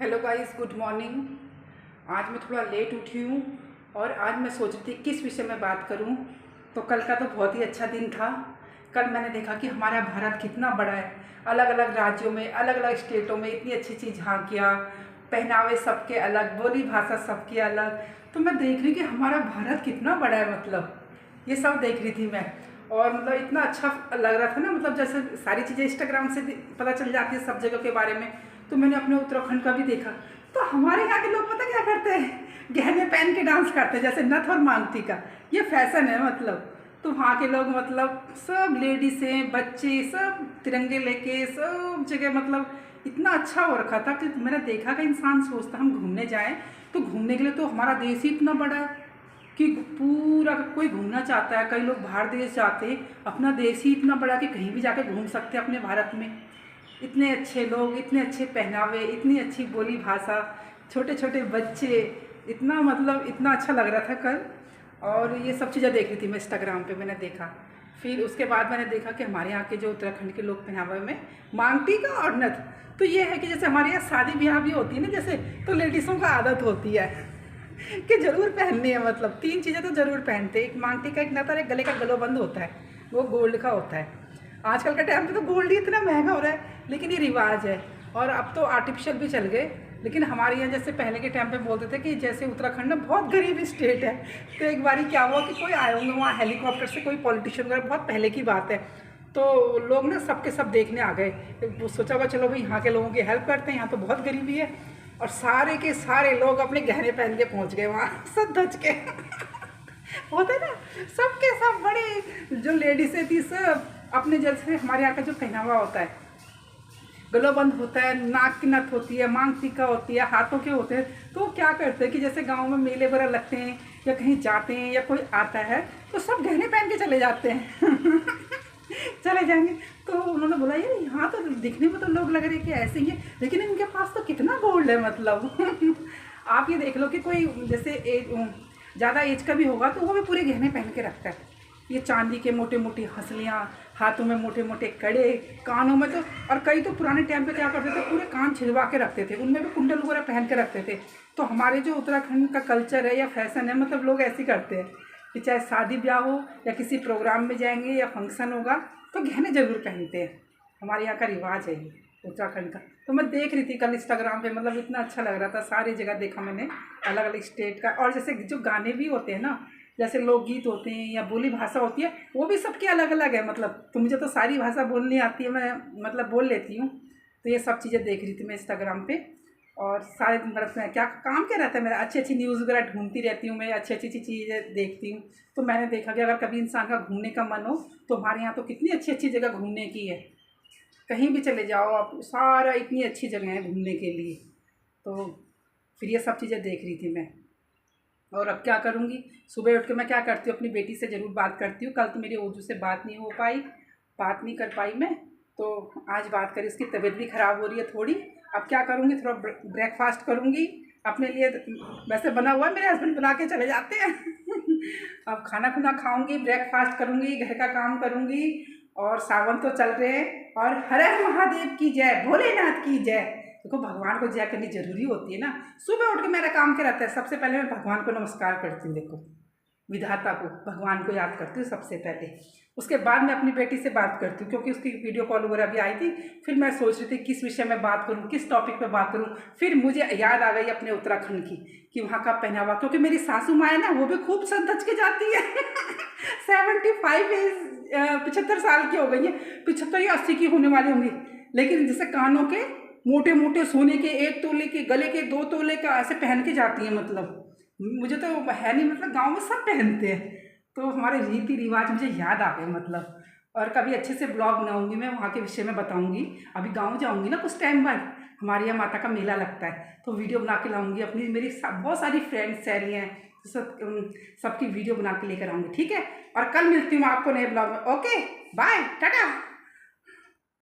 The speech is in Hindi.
Hello guys, good morning. आज मैं थोड़ा लेट उठी हूँ और आज मैं सोच रही थी किस विषय में बात करूँ। तो कल का तो बहुत ही अच्छा दिन था। कल मैंने देखा कि हमारा भारत कितना बड़ा है। अलग अलग राज्यों में, अलग अलग स्टेटों में इतनी अच्छी अच्छी झांकियाँ, पहनावे सबके अलग, बोली भाषा सबकी अलग। तो मैं देख रही कि हमारा भारत कितना बड़ा है, मतलब ये सब देख रही थी मैं। और मतलब इतना अच्छा लग रहा था ना, मतलब जैसे सारी चीज़ें इंस्टाग्राम से पता चल जाती है सब जगह के बारे में। तो मैंने अपने उत्तराखंड का भी देखा। तो हमारे यहाँ के लोग पता क्या करते हैं, गहने पहन के डांस करते हैं, जैसे नथ और मांगटी का ये फैशन है मतलब। तो वहाँ के लोग मतलब सब लेडीसें, बच्चे सब तिरंगे लेके सब जगह, मतलब इतना अच्छा हो रखा था कि मैंने देखा कि इंसान सोचता हम घूमने जाएं। तो घूमने के लिए तो हमारा देश ही इतना बड़ा है कि पूरा कोई घूमना चाहता है। कई लोग बाहर देश जाते हैं, अपना देश ही इतना बड़ा कि कहीं भी जाके घूम सकते हैं अपने भारत में। इतने अच्छे लोग, इतने अच्छे पहनावे, इतनी अच्छी बोली भाषा, छोटे छोटे बच्चे, इतना मतलब इतना अच्छा लग रहा था कल। और ये सब चीज़ें देख रही थी मैं इंस्टाग्राम पे, मैंने देखा। फिर उसके बाद मैंने देखा कि हमारे यहाँ के जो उत्तराखंड के लोग पहनावे में मांगटी का और नथ। तो ये है कि जैसे हमारे यहाँ शादी ब्याह भी होती है ना, जैसे तो लेडीज़ों का आदत होती है कि ज़रूर पहननी है, मतलब 3 चीज़ें तो ज़रूर पहनते हैं। एक मांगटी का, एक नथ और एक गले का गलोबंद होता है, वो गोल्ड का होता है। आजकल के टाइम पे तो गोल्ड ही इतना महंगा हो रहा है, लेकिन ये रिवाज है। और अब तो आर्टिफिशियल भी चल गए। लेकिन हमारे यहाँ जैसे पहले के टाइम पे बोलते थे कि जैसे उत्तराखंड ना बहुत गरीब स्टेट है। तो एक बारी क्या हुआ कि कोई आए होंगे वहाँ हेलीकॉप्टर से, कोई पॉलिटिशियन वगैरह, बहुत पहले की बात है। तो लोग ना सबके सब देखने आ गए। वो सोचा हुआ चलो भाई यहाँ के लोगों की हेल्प करते हैं, यहाँ तो बहुत गरीबी है। और सारे के सारे लोग अपने गहने पहन के पहुँच गए वहाँ सब धज के होता है ना, सबके सब बड़े जो लेडीसें थी सब अपने, जैसे हमारे यहाँ का जो पहनावा होता है, गलोबंद होता है, नाक की नथ होती है, मांग टीका होती है, हाथों के होते हैं। तो वो क्या करते हैं कि जैसे गांव में मेले वगैरह लगते हैं या कहीं जाते हैं या कोई आता है, तो सब गहने पहन के चले जाते हैं चले जाएंगे। तो उन्होंने बोला यार यहाँ तो दिखने में तो लोग लग रहे हैं कि ऐसे ही है, लेकिन इनके पास तो कितना गोल्ड है मतलब आप ये देख लो कि कोई जैसे ज़्यादा एज का भी होगा तो वो भी पूरे गहने पहन के रखता है। ये चांदी के मोटे मोटी हंसलियाँ, हाथों में मोटे मोटे कड़े, कानों में तो, और कई तो पुराने टाइम पे क्या करते थे, पूरे कान छिलवा के रखते थे, उनमें भी कुंडल वगैरह पहन के रखते थे। तो हमारे जो उत्तराखंड का कल्चर है या फैशन है, मतलब लोग ऐसे करते हैं कि चाहे शादी ब्याह हो या किसी प्रोग्राम में जाएंगे या फंक्शन होगा तो गहने ज़रूर पहनते हैं। हमारे यहाँ का रिवाज है ये उत्तराखंड का। तो मैं देख रही थी कल इंस्टाग्राम पे, मतलब इतना अच्छा लग रहा था। सारी जगह देखा मैंने अलग अलग स्टेट का। और जैसे जो गाने भी होते हैं ना, जैसे लोकगीत होते हैं या बोली भाषा होती है, वो भी सबकी अलग अलग है। मतलब तो मुझे तो सारी भाषा बोलनी आती है, मैं मतलब बोल लेती हूँ। तो ये सब चीज़ें देख रही थी मैं इंस्टाग्राम पे। और सारे दिन भर में क्या काम क्या रहता है मेरा, अच्छी अच्छी न्यूज़ वगैरह ढूंढती रहती हूँ मैं, अच्छी अच्छी चीज़ें देखती हूँ। तो मैंने देखा कि अगर कभी इंसान का घूमने का मन हो तो हमारे यहाँ तो कितनी अच्छी अच्छी जगह घूमने की है। कहीं भी चले जाओ आप, सारा इतनी अच्छी जगह है घूमने के लिए। तो फिर ये सब चीज़ें देख रही थी मैं। और अब क्या करूँगी, सुबह उठ के मैं क्या करती हूँ, अपनी बेटी से ज़रूर बात करती हूँ। कल तो मेरी ओजू से बात नहीं हो पाई, बात नहीं कर पाई मैं। तो आज बात करी, उसकी तबीयत भी ख़राब हो रही है थोड़ी। अब क्या करूँगी, थोड़ा ब्रेकफास्ट करूँगी अपने लिए। वैसे बना हुआ है, मेरे हस्बैंड बना के चले जाते हैं अब खाना खुना खाऊँगी, ब्रेकफास्ट करूँगी, घर का काम करूँगी। और सावन तो चल रहे हैं। और हर हर महादेव की जय, भोलेनाथ की जय। देखो भगवान को जय करनी जरूरी होती है ना। सुबह उठ के मेरा काम क्या रहता है, सबसे पहले मैं भगवान को नमस्कार करती हूँ। देखो विधाता को, भगवान को याद करती हूँ सबसे पहले। उसके बाद मैं अपनी बेटी से बात करती हूँ, क्योंकि उसकी वीडियो कॉल वगैरह भी आई थी। फिर मैं सोच रही थी किस विषय में बात करूँ, किस टॉपिक पे बात करूँ। फिर मुझे याद आ गई अपने उत्तराखंड की, कि वहाँ का पहनावा, क्योंकि मेरी सासू माँ है ना, वो भी खूब सज धज के जाती है 75 एज, 75 साल की हो गई है, 75 या 80 की होने वाली होंगी। लेकिन जैसे कानों के मोटे मोटे सोने के 1 तोले के, गले के 2 तोले का ऐसे पहन के जाती है। मतलब मुझे तो है नहीं, मतलब गांव में सब पहनते हैं। तो हमारे रीति रिवाज मुझे याद आ गए मतलब। और कभी अच्छे से ब्लॉग बनाऊंगी, मैं वहाँ के विषय में बताऊंगी। अभी गांव जाऊंगी ना कुछ टाइम बाद, हमारे यहाँ माता का मेला लगता है, तो वीडियो बना के लाऊंगी। अपनी मेरी बहुत सारी फ्रेंड्स सहेली हैं, सबकी वीडियो बना के लेकर आऊँगी, ठीक है। और कल मिलती हूँ आपको नए ब्लॉग में। Okay, bye, Tata.